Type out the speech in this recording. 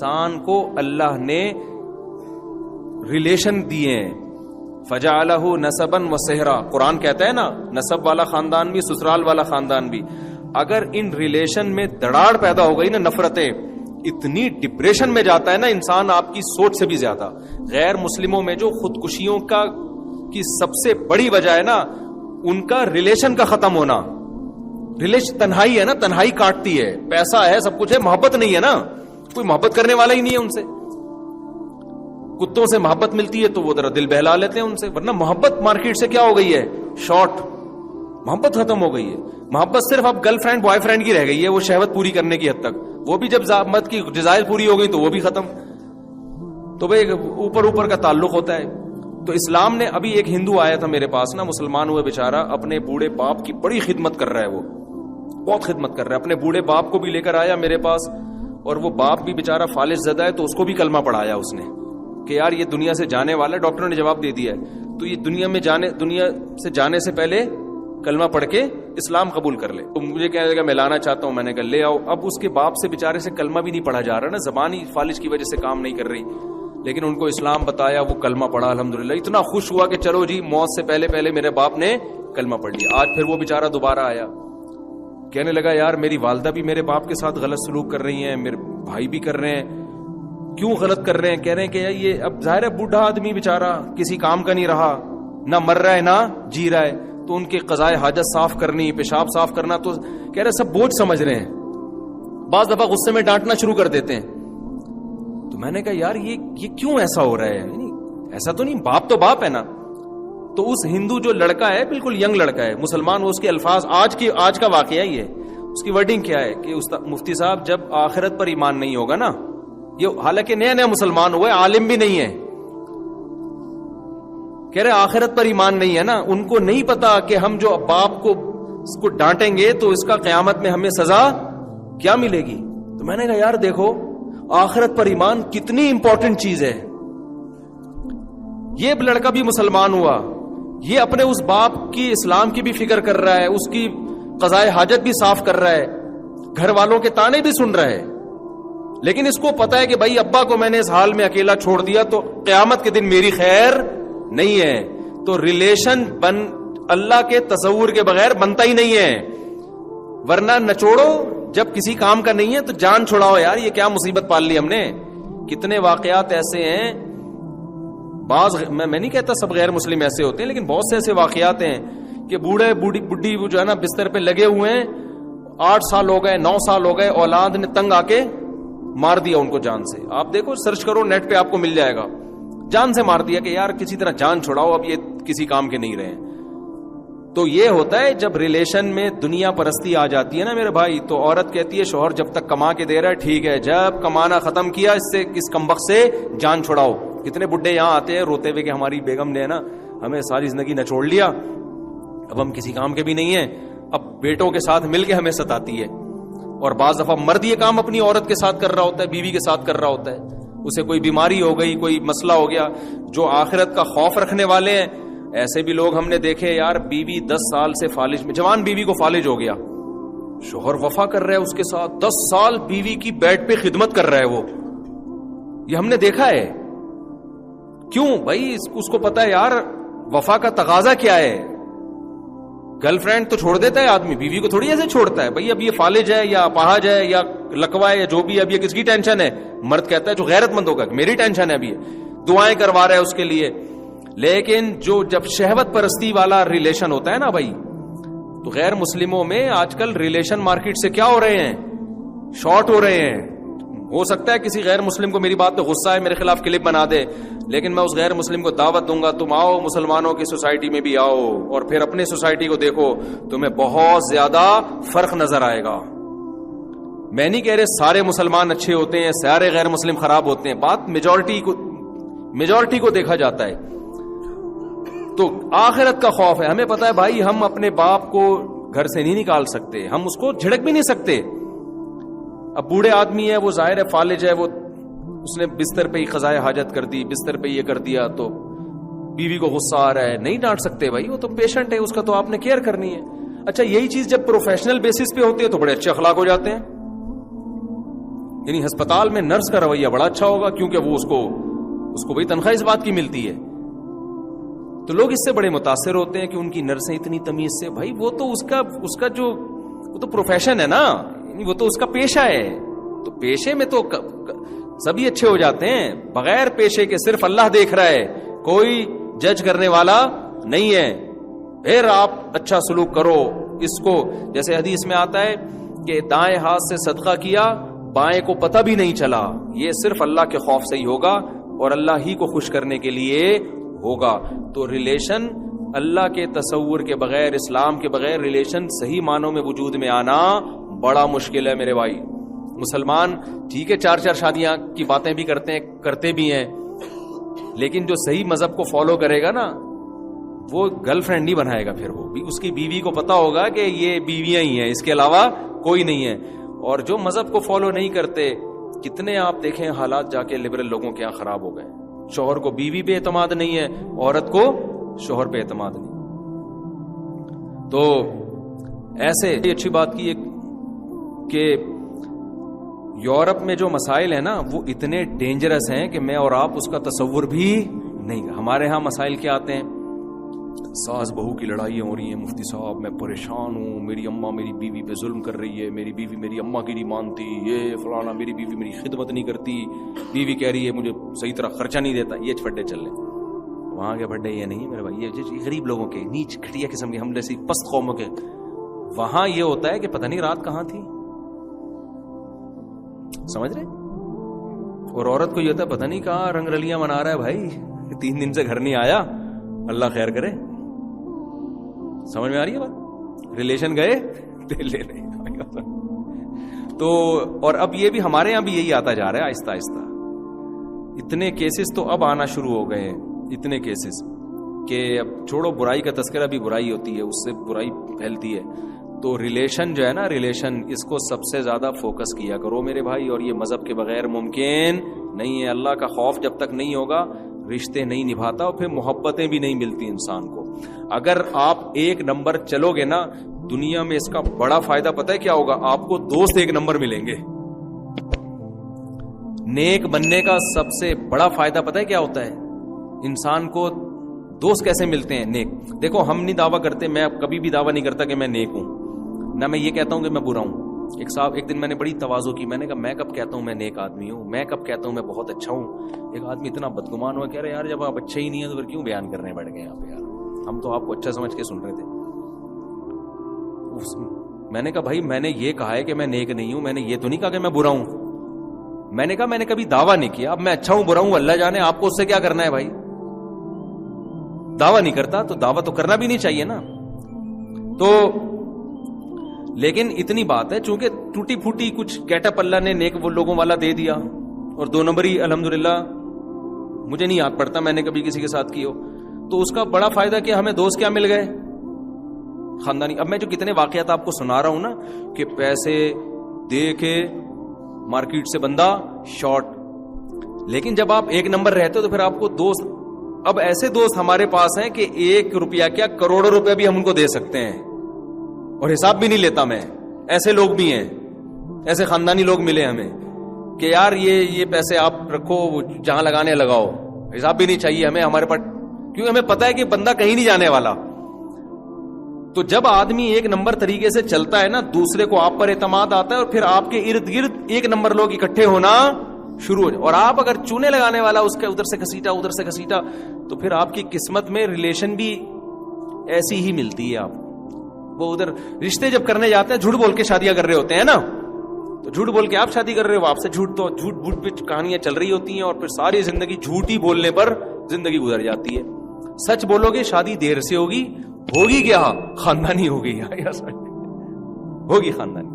انسان کو اللہ نے ریلیشن دیے ہیں. فجعلہ نسبا وصہرا, قرآن کہتا ہے نا نسب والا خاندان بھی سسرال والا خاندان بھی. اگر ان ریلیشن میں دراڑ پیدا ہو گئی نا, نفرتیں, اتنی ڈپریشن میں جاتا ہے نا انسان آپ کی سوچ سے بھی زیادہ. غیر مسلموں میں جو خودکشیوں کی سب سے بڑی وجہ ہے نا, ان کا ریلیشن کا ختم ہونا. ریلیشن تنہائی ہے نا, تنہائی کاٹتی ہے. پیسہ ہے, سب کچھ ہے, محبت نہیں ہے نا, کوئی محبت کرنے والا ہی نہیں ہے ان سے. کتوں سے محبت ملتی ہے تو وہ ذرا دل بہلا لیتے ہیں ان سے, ورنہ محبت مارکیٹ سے کیا ہو گئی ہے, شارٹ. محبت ختم ہو گئی ہے. محبت صرف اب گرل فرینڈ بوائے فرینڈ کی رہ گئی ہے, وہ شہوت پوری کرنے کی حد تک. وہ بھی جب زحمت کی جزائر پوری ہو گئی تو وہ بھی ختم. تو بھائی اوپر کا تعلق ہوتا ہے. تو اسلام نے, ابھی ایک ہندو آیا تھا میرے پاس نا, مسلمان ہوئے بیچارہ, اپنے بوڑھے باپ کی بڑی خدمت کر رہا ہے, وہ بہت خدمت کر رہا ہے. اپنے بوڑھے باپ کو بھی لے کر آیا میرے پاس, اور وہ باپ بھی بیچارہ فالج زدہ ہے, تو اس کو بھی کلمہ پڑھایا اس نے کہ یار یہ دنیا سے جانے والا ہے. ڈاکٹر نے جواب دے دیا ہے تو یہ دنیا سے جانے سے پہلے کلمہ پڑھ کے اسلام قبول کر لے. تو مجھے کہنے لگا میں لانا چاہتا ہوں. میں نے کہا لے آؤ. اب اس کے باپ سے بیچارے سے کلمہ بھی نہیں پڑھا جا رہا نا, زبان ہی فالج کی وجہ سے کام نہیں کر رہی. لیکن ان کو اسلام بتایا, وہ کلمہ پڑھا, الحمدللہ. اتنا خوش ہوا کہ چلو جی موت سے پہلے میرے باپ نے کلمہ پڑھ لیا. آج پھر وہ بیچارہ دوبارہ آیا, کہنے لگا یار میری والدہ بھی میرے باپ کے ساتھ غلط سلوک کر رہی ہیں, میرے بھائی بھی کر رہے ہیں. کیوں غلط کر رہے ہیں؟ کہہ رہے ہیں کہ یہ اب ظاہر ہے بوڑھا آدمی بیچارہ کسی کام کا نہیں رہا, نہ مر رہا ہے نہ جی رہا ہے, تو ان کے قضائے حاجت صاف کرنی, پیشاب صاف کرنا, تو کہہ رہے سب بوجھ سمجھ رہے ہیں. بعض دفعہ غصے میں ڈانٹنا شروع کر دیتے ہیں. تو میں نے کہا یار یہ کیوں ایسا ہو رہا ہے؟ ایسا تو نہیں, باپ تو باپ ہے نا. تو اس ہندو جو لڑکا ہے, بالکل ینگ لڑکا ہے, مسلمان, وہ اس کے الفاظ, آج کا واقعہ یہ, اس کی ورڈنگ کیا ہے کہ مفتی صاحب جب آخرت پر ایمان نہیں ہوگا نا, یہ حالانکہ نیا مسلمان ہوا ہے, عالم بھی نہیں ہے, کہہ رہے آخرت پر ایمان نہیں ہے نا, ان کو نہیں پتا کہ ہم جو باپ کو اس کو ڈانٹیں گے تو اس کا قیامت میں ہمیں سزا کیا ملے گی. تو میں نے کہا یار دیکھو آخرت پر ایمان کتنی امپورٹنٹ چیز ہے. یہ لڑکا بھی مسلمان ہوا, یہ اپنے اس باپ کی اسلام کی بھی فکر کر رہا ہے, اس کی قضائے حاجت بھی صاف کر رہا ہے, گھر والوں کے تانے بھی سن رہا ہے. لیکن اس کو پتا ہے کہ بھائی ابا کو میں نے اس حال میں اکیلا چھوڑ دیا تو قیامت کے دن میری خیر نہیں ہے. تو ریلیشن اللہ کے تصور کے بغیر بنتا ہی نہیں ہے. ورنہ نچوڑو, جب کسی کام کا نہیں ہے تو جان چھڑاؤ. یار یہ کیا مصیبت پال لی ہم نے. کتنے واقعات ایسے ہیں, بعض میں نہیں کہتا سب غیر مسلم ایسے ہوتے ہیں, لیکن بہت سے ایسے واقعات ہیں کہ بوڑھے بڈھی وہ جو ہے نا بستر پہ لگے ہوئے ہیں, 8 سال ہو گئے, 9 سال ہو گئے, اولاد نے تنگ آ کے مار دیا ان کو جان سے. آپ دیکھو, سرچ کرو نیٹ پہ, آپ کو مل جائے گا. جان سے مار دیا کہ یار کسی طرح جان چھڑاؤ, اب یہ کسی کام کے نہیں رہے. تو یہ ہوتا ہے جب ریلیشن میں دنیا پرستی آ جاتی ہے نا میرے بھائی, تو عورت کہتی ہے شوہر جب تک کما کے دے رہا ہے ٹھیک ہے, جب کمانا ختم کیا اس کمبخت سے جان چھڑاؤ. کتنے بڈھے یہاں آتے ہیں روتے ہوئے کہ ہماری بیگم نے نا ہمیں ساری زندگی نچوڑ لیا, اب ہم کسی کام کے بھی نہیں ہیں, اب بیٹوں کے ساتھ مل کے ہمیں ستاتی ہے. اور بعض دفعہ مرد یہ کام اپنی عورت کے ساتھ کر رہا ہوتا ہے, بیوی کے ساتھ کر رہا ہوتا ہے. اسے کوئی بیماری ہو گئی, کوئی مسئلہ ہو گیا, جو آخرت کا خوف رکھنے والے ہیں ایسے بھی لوگ ہم نے دیکھے. یار بیوی 10 سال سے فالج میں, جوان بیوی کو فالج ہو گیا, شوہر وفا کر رہا ہے اس کے ساتھ, 10 سال بیوی کی بیڈ پہ خدمت کر رہا ہے وہ. یہ ہم نے دیکھا ہے. کیوں بھائی؟ اس کو پتا ہے یار وفا کا تقاضا کیا ہے. گرل فرینڈ تو چھوڑ دیتا ہے آدمی, بیوی کو تھوڑی ایسے چھوڑتا ہے. بھائی اب یہ فالج ہے یا اپاہج ہے یا لکوا ہے یا جو بھی, اب یہ کس کی ٹینشن ہے؟ مرد کہتا ہے جو غیرت مند ہوگا میری ٹینشن ہے, ابھی دعائیں کروا رہا ہے اس کے لیے. لیکن جب شہوت پرستی والا ریلیشن ہوتا ہے نا بھائی, تو غیر مسلموں میں آج کل ریلیشن مارکیٹ سے کیا ہو رہے ہیں, شارٹ ہو رہے ہیں. ہو سکتا ہے کسی غیر مسلم کو میری بات پہ غصہ ہے, میرے خلاف کلپ بنا دے, لیکن میں اس غیر مسلم کو دعوت دوں گا, تم آؤ مسلمانوں کی سوسائٹی میں بھی آؤ, اور پھر اپنی سوسائٹی کو دیکھو, تمہیں بہت زیادہ فرق نظر آئے گا. میں نہیں کہہ رہے سارے مسلمان اچھے ہوتے ہیں, سارے غیر مسلم خراب ہوتے ہیں, بات میجورٹی کو دیکھا جاتا ہے. تو آخرت کا خوف ہے. ہمیں پتا ہے بھائی ہم اپنے باپ کو گھر سے نہیں نکال سکتے, ہم اس کو جھڑک بھی نہیں سکتے. اب بوڑھے آدمی ہے, وہ ظاہر ہے فالج ہے, وہ اس نے بستر پہ ہی قضائے حاجت کر دی, بستر پہ یہ کر دیا, تو بیوی کو غصہ آ رہا ہے, نہیں ڈانٹ سکتے بھائی, وہ تو پیشنٹ ہے, اس کا تو آپ نے کیئر کرنی ہے. اچھا یہی چیز جب پروفیشنل بیسس پہ ہوتی ہے تو بڑے اچھے اخلاق ہو جاتے ہیں. یعنی ہسپتال میں نرس کا رویہ بڑا اچھا ہوگا کیونکہ وہ اس کو وہی تنخواہ اس بات کی ملتی ہے. تو لوگ اس سے بڑے متاثر ہوتے ہیں کہ ان کی نرسیں اتنی تمیز سے. بھائی وہ تو اس کا جو وہ تو پروفیشن ہے نا, وہ تو اس کا پیشہ ہے. تو پیشے میں تو سبھی اچھے ہو جاتے ہیں, بغیر پیشے کے صرف اللہ دیکھ رہا ہے, کوئی جج کرنے والا نہیں ہے. پھر آپ اچھا سلوک کرو. اس کو جیسے حدیث میں آتا ہے کہ دائیں ہاتھ سے صدقہ کیا, بائیں کو پتہ بھی نہیں چلا, یہ صرف اللہ کے خوف سے ہی ہوگا اور اللہ ہی کو خوش کرنے کے لیے ہوگا. تو ریلیشن اللہ کے تصور کے بغیر, اسلام کے بغیر ریلیشن صحیح معنوں میں وجود میں آنا بڑا مشکل ہے میرے بھائی. مسلمان ٹھیک ہے 4 شادیاں کی باتیں بھی کرتے بھی ہیں, لیکن جو صحیح مذہب کو فالو کرے گا نا وہ گرل فرینڈ نہیں بنائے گا. پھر وہ بھی اس کی بیوی کو پتا ہوگا کہ یہ بیویاں ہی ہیں, اس کے علاوہ کوئی نہیں ہے. اور جو مذہب کو فالو نہیں کرتے, کتنے آپ دیکھیں حالات جا کے لبرل لوگوں کے یہاں خراب ہو گئے. شوہر کو بیوی پہ اعتماد نہیں ہے, عورت کو شوہر پہ اعتماد نہیں. تو ایسے اچھی بات کی کہ یورپ میں جو مسائل ہیں نا وہ اتنے ڈینجرس ہیں کہ میں اور آپ اس کا تصور بھی نہیں. ہمارے ہاں مسائل کیا آتے ہیں, ساس بہو کی لڑائیاں ہو رہی ہیں, مفتی صاحب میں پریشان ہوں, میری اماں میری بیوی پہ ظلم کر رہی ہے, میری بیوی میری اماں کی نہیں مانتی, یہ فلانا, میری بیوی میری خدمت نہیں کرتی, بیوی کہہ رہی ہے مجھے صحیح طرح خرچہ نہیں دیتا. یہ چھٹے چل رہے. وہاں کے بڑے یہ نہیں میرے بھائی, یہ غریب لوگوں کے, نیچ گھٹیا قسم کے, ہم جیسی پست قوموں کے. وہاں یہ ہوتا ہے کہ پتہ نہیں رات کہاں تھی, سمجھ رہے, اور عورت کو یہ ہوتا ہے پتہ نہیں کہاں رنگ رلیاں منا رہا ہے بھائی, 3 دن سے گھر نہیں آیا, اللہ خیر کرے. سمجھ میں آ رہی ہے بات؟ ریلیشن گئے لے لے. تو اور اب یہ بھی ہمارے یہاں بھی یہی آتا جا رہا ہے آہستہ آہستہ. اتنے کیسز تو اب آنا شروع ہو گئے ہیں, اتنے کیسز کہ اب چھوڑو, برائی کا تذکرہ بھی برائی ہوتی ہے, اس سے برائی پھیلتی ہے. تو ریلیشن جو ہے نا, ریلیشن اس کو سب سے زیادہ فوکس کیا کرو میرے بھائی. اور یہ مذہب کے بغیر ممکن نہیں ہے. اللہ کا خوف جب تک نہیں ہوگا رشتے نہیں نبھاتا, اور پھر محبتیں بھی نہیں ملتی انسان کو. اگر آپ 1 نمبر چلو گے نا دنیا میں, اس کا بڑا فائدہ پتہ ہے کیا ہوگا, آپ کو دوست 1 نمبر ملیں گے. نیک بننے کا سب سے بڑا فائدہ پتہ ہے کیا ہوتا ہے, انسان کو دوست کیسے ملتے ہیں نیک. دیکھو ہم نہیں دعویٰ کرتے, میں کبھی بھی دعویٰ نہیں کرتا کہ میں نیک ہوں, نہ میں یہ کہتا ہوں کہ میں برا ہوں. ایک دن میں نے بڑی تواضع کی, میں نے کہا میں کب کہتا ہوں میں نیک آدمی ہوں, میں کب کہتا ہوں میں بہت اچھا ہوں. ایک آدمی اتنا بدگمان ہوا, کہہ رہے یار جب آپ اچھے ہی نہیں ہیں تو پھر کیوں بیان کرنے بیٹھ گئے یہاں پہ, یار ہم تو آپ کو اچھا سمجھ کے سن رہے تھے. میں نے کہا بھائی میں نے یہ کہا ہے کہ میں نیک نہیں ہوں, میں نے یہ تو نہیں کہا کہ میں برا ہوں. میں نے کہا میں نے کبھی دعویٰ نہیں کیا, اب میں اچھا ہوں برا ہوں اللہ جانے, آپ کو اس سے کیا کرنا ہے بھائی. دعویٰ نہیں کرتا تو دعویٰ تو کرنا بھی نہیں چاہیے نا. تو لیکن اتنی بات ہے, چونکہ ٹوٹی پھوٹی کچھ گیٹ اپ اللہ نے نیک وہ لوگوں والا دے دیا, اور 2 نمبری الحمدللہ مجھے نہیں یاد پڑتا میں نے کبھی کسی کے ساتھ کی ہو, تو اس کا بڑا فائدہ کہ ہمیں دوست کیا مل گئے, خاندانی. اب میں جو کتنے واقعات آپ کو سنا رہا ہوں نا, کہ پیسے دے کے مارکیٹ سے بندہ شارٹ, لیکن جب آپ 1 نمبر رہتے ہو تو پھر آپ کو دوست, اب ایسے دوست ہمارے پاس ہیں کہ 1 روپیہ کیا کروڑوں روپے بھی ہم ان کو دے سکتے ہیں, اور حساب بھی نہیں لیتا میں. ایسے لوگ بھی ہیں, ایسے خاندانی لوگ ملے ہمیں کہ یار یہ پیسے آپ رکھو, جہاں لگانے لگاؤ, حساب بھی نہیں چاہیے ہمیں, ہمارے پاس, کیونکہ ہمیں پتا ہے کہ بندہ کہیں نہیں جانے والا. تو جب آدمی 1 نمبر طریقے سے چلتا ہے نا, دوسرے کو آپ پر اعتماد آتا ہے, اور پھر آپ کے ارد گرد 1 نمبر لوگ اکٹھے ہونا شروع ہو جائے. اور آپ اگر چونے لگانے والا, اس کے ادھر سے گھسیٹا, تو پھر آپ کی قسمت میں ریلیشن بھی ایسی ہی ملتی ہے آپ کو. وہ ادھر رشتے جب کرنے جاتے ہیں, جھوٹ بول کے شادیاں کر رہے ہوتے ہیں نا, تو جھوٹ بول کے آپ شادی کر رہے ہو, آپ سے جھوٹ پہ کہانیاں چل رہی ہوتی ہیں, اور پھر ساری زندگی جھوٹ ہی بولنے پر زندگی گزر جاتی ہے. سچ بولو گے شادی دیر سے ہوگی کیا, خاندانی ہوگی, ہوگی خاندانی.